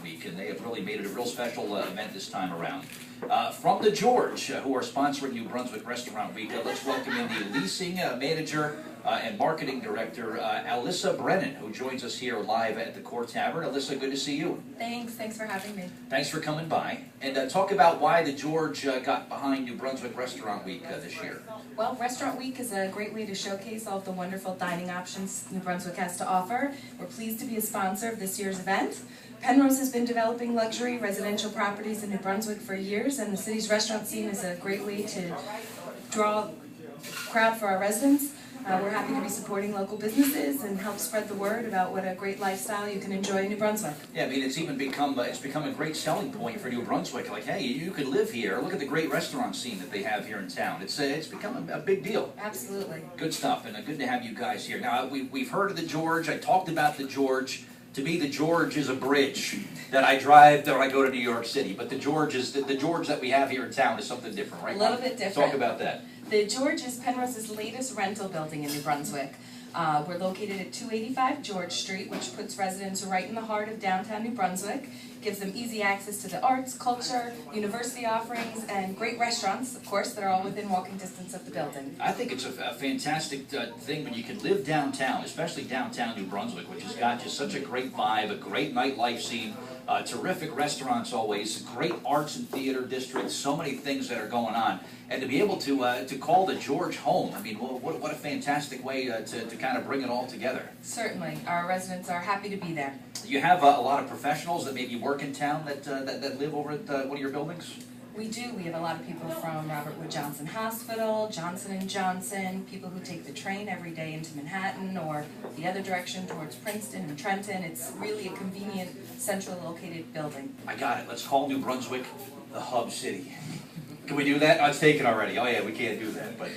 Restaurant Week, and they have really made it a real special event this time around. From the George, who are sponsoring New Brunswick Restaurant Week, let's welcome in the leasing manager and marketing director, Alyssa Brennan, who joins us here live at the Core Tavern. Alyssa, good to see you. Thanks for having me. Thanks for coming by. And talk about why the George got behind New Brunswick Restaurant Week this year. Well, Restaurant Week is a great way to showcase all of the wonderful dining options New Brunswick has to offer. We're pleased to be a sponsor of this year's event. Penrose has been developing luxury residential properties in New Brunswick for years, and the city's restaurant scene is a great way to draw a crowd for our residents. We're happy to be supporting local businesses and help spread the word about what a great lifestyle you can enjoy in New Brunswick. Yeah, I mean, it's even become a great selling point for New Brunswick. Like, hey, you could live here. Look at the great restaurant scene that they have here in town. It's become a big deal. Absolutely. Good stuff, and good to have you guys here. Now, we've heard of the George. I talked about the George. To me, the George is a bridge that I drive when I go to New York City. But the George that we have here in town is something different, right? A little bit different. Talk about that. The George is Penrose's latest rental building in New Brunswick. We're located at 285 George Street, which puts residents right in the heart of downtown New Brunswick, gives them easy access to the arts, culture, university offerings, and great restaurants, of course, that are all within walking distance of the building. I think it's a fantastic thing when you can live downtown, especially downtown New Brunswick, which has got just such a great vibe, a great nightlife scene, terrific restaurants always, great arts and theater districts, so many things that are going on. And to be able to call the George home, I mean, what a fantastic way to kind of bring it all together. Certainly. Our residents are happy to be there. You have a lot of professionals that maybe work in town that live over at one of your buildings? We do. We have a lot of people from Robert Wood Johnson Hospital, Johnson & Johnson, people who take the train every day into Manhattan or the other direction towards Princeton and Trenton. It's really a convenient, centrally located building. I got it. Let's call New Brunswick the hub city. Can we do that? Oh, it's taken already. Oh yeah, we can't do that. But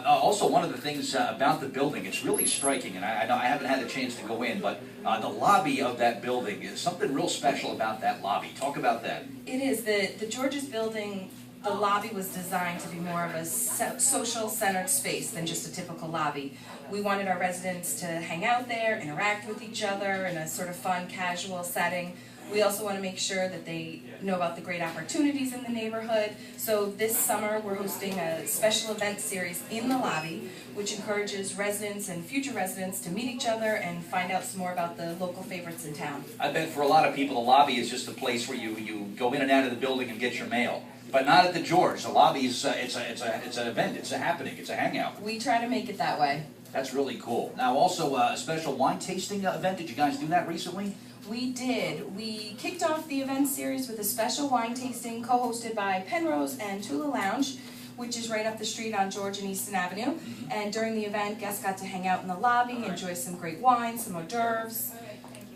also one of the things about the building, it's really striking, and I know I haven't had a chance to go in, but the lobby of that building is something real special about that lobby. Talk about that. It is. The George's building, the lobby was designed to be more of a social-centered space than just a typical lobby. We wanted our residents to hang out there, interact with each other in a sort of fun, casual setting. We also want to make sure that they know about the great opportunities in the neighborhood. So this summer we're hosting a special event series in the lobby, which encourages residents and future residents to meet each other and find out some more about the local favorites in town. I bet for a lot of people the lobby is just a place where you go in and out of the building and get your mail. But not at the George. The lobby is it's an event, it's a happening, it's a hangout. We try to make it that way. That's really cool. Now also a special wine tasting event. Did you guys do that recently? We did. We kicked off the event series with a special wine tasting co-hosted by Penrose and Tula Lounge, which is right up the street on George and Easton Avenue. And during the event, guests got to hang out in the lobby, enjoy some great wine, some hors d'oeuvres.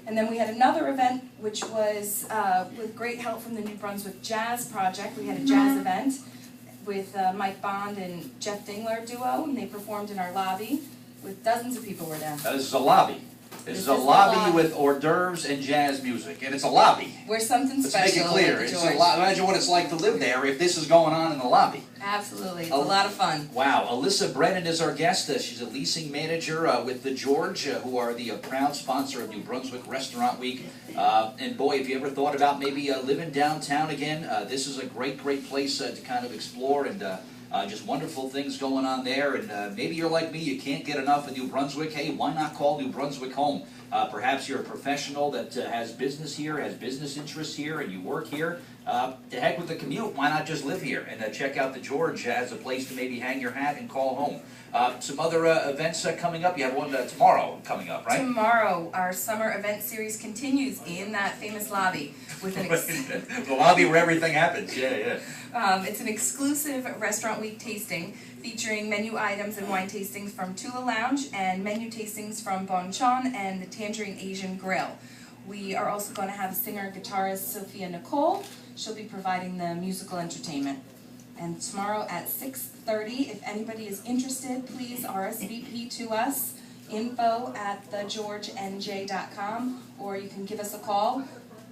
And then we had another event, which was with great help from the New Brunswick Jazz Project. We had a jazz event with Mike Bond and Jeff Dingler duo, and they performed in our lobby with dozens of people were there. This is a lobby. This is a lobby with hors d'oeuvres and jazz music, and it's a lobby. We're something special. Let's make it clear. It's a imagine what it's like to live there if this is going on in the lobby. Absolutely. It's a lot of fun. Wow. Alyssa Brennan is our guest. She's a leasing manager with the George, who are the proud sponsor of New Brunswick Restaurant Week. And boy, if you ever thought about maybe living downtown again, this is a great place to kind of explore and just wonderful things going on there. And maybe you're like me, you can't get enough of New Brunswick. Hey, why not call New Brunswick home? Perhaps you're a professional that has business here, has business interests here, and you work here. To heck with the commute, why not just live here and check out the George as a place to maybe hang your hat and call home. Some other events coming up. You have one tomorrow coming up, right? Tomorrow, our summer event series continues in that famous lobby with an the lobby where everything happens. Yeah. It's an exclusive Restaurant Week tasting featuring menu items and wine tastings from Tula Lounge and menu tastings from Bon Chon and the Tangerine Asian Grill. We are also going to have singer-guitarist Sophia Nicole. She'll be providing the musical entertainment. And tomorrow at 6:30, if anybody is interested, please RSVP to us, info@thegeorgenj.com, or you can give us a call,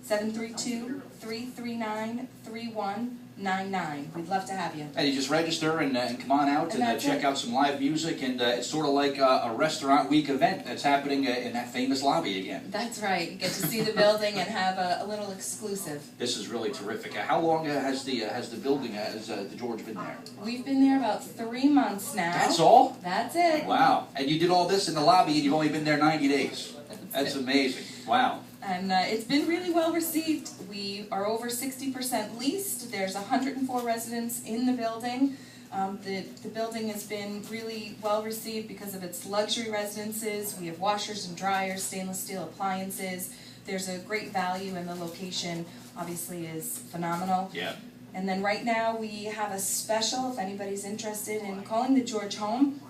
732-339-3199. We'd love to have you. And you just register and come on out And and that's check it. out some live music, and it's sort of like a restaurant week event that's happening in that famous lobby again. That's right. You get to see the building and have a little exclusive. This is really terrific. How long has the building, has the George been there? We've been there about 3 months now. That's all? That's it. Wow. And you did all this in the lobby and you've only been there 90 days. That's amazing. Wow. And it's been really well received. We are over 60% leased. There's 104 residents in the building. The building has been really well received because of its luxury residences. We have washers and dryers, stainless steel appliances. There's a great value, and the location obviously is phenomenal. Yeah. And then right now we have a special, if anybody's interested in calling the George home.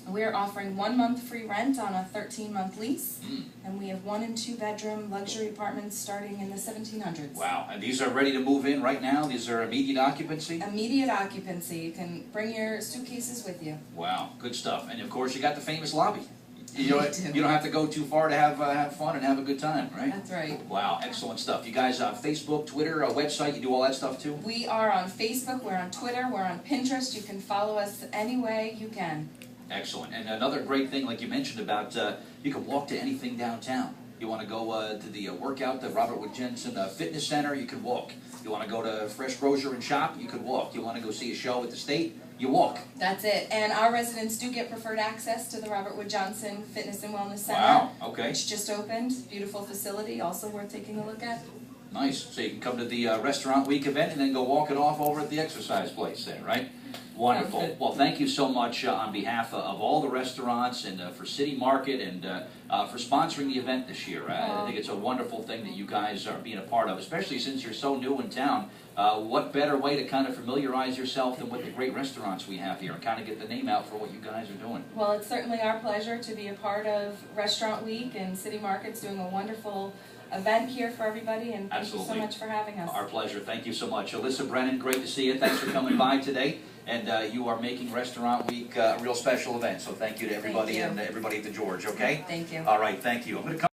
We're offering 1 month free rent on a 13-month lease, and we have 1 and 2 bedroom luxury apartments starting in the 1700s. Wow. And these are ready to move in right now? These are immediate occupancy? Immediate occupancy. You can bring your suitcases with you. Wow. Good stuff. And of course you got the famous lobby. You We do. don't have to go too far to have fun and have a good time, right? That's right. Wow. Excellent stuff. You guys on Facebook, Twitter, website, you do all that stuff too? We are on Facebook, we're on Twitter, we're on Pinterest. You can follow us any way you can. Excellent. And another great thing, like you mentioned about, you can walk to anything downtown. You want to go to the workout, the Robert Wood Jensen Fitness Center, you can walk. You want to go to Fresh Grocer and shop, you can walk. You want to go see a show at the State, you walk. That's it. And our residents do get preferred access to the Robert Wood Johnson Fitness and Wellness Center. Wow, okay. Which just opened. Beautiful facility, also worth taking a look at. Nice. So you can come to the Restaurant Week event and then go walk it off over at the exercise place there, right? Wonderful. Sounds good. Well, thank you so much on behalf of all the restaurants and for City Market and for sponsoring the event this year. I think it's a wonderful thing that you guys are being a part of, especially since you're so new in town. What better way to kind of familiarize yourself than with the great restaurants we have here and kind of get the name out for what you guys are doing? Well, it's certainly our pleasure to be a part of Restaurant Week, and City Market's doing a wonderful event here for everybody, and thank you so Absolutely. much for having us. Our pleasure. Thank you so much. Alyssa Brennan, great to see you. Thanks for coming by today. And you are making Restaurant Week a real special event. So thank you to everybody you. and everybody at the George, okay? Thank you. All right, thank you. I'm going to come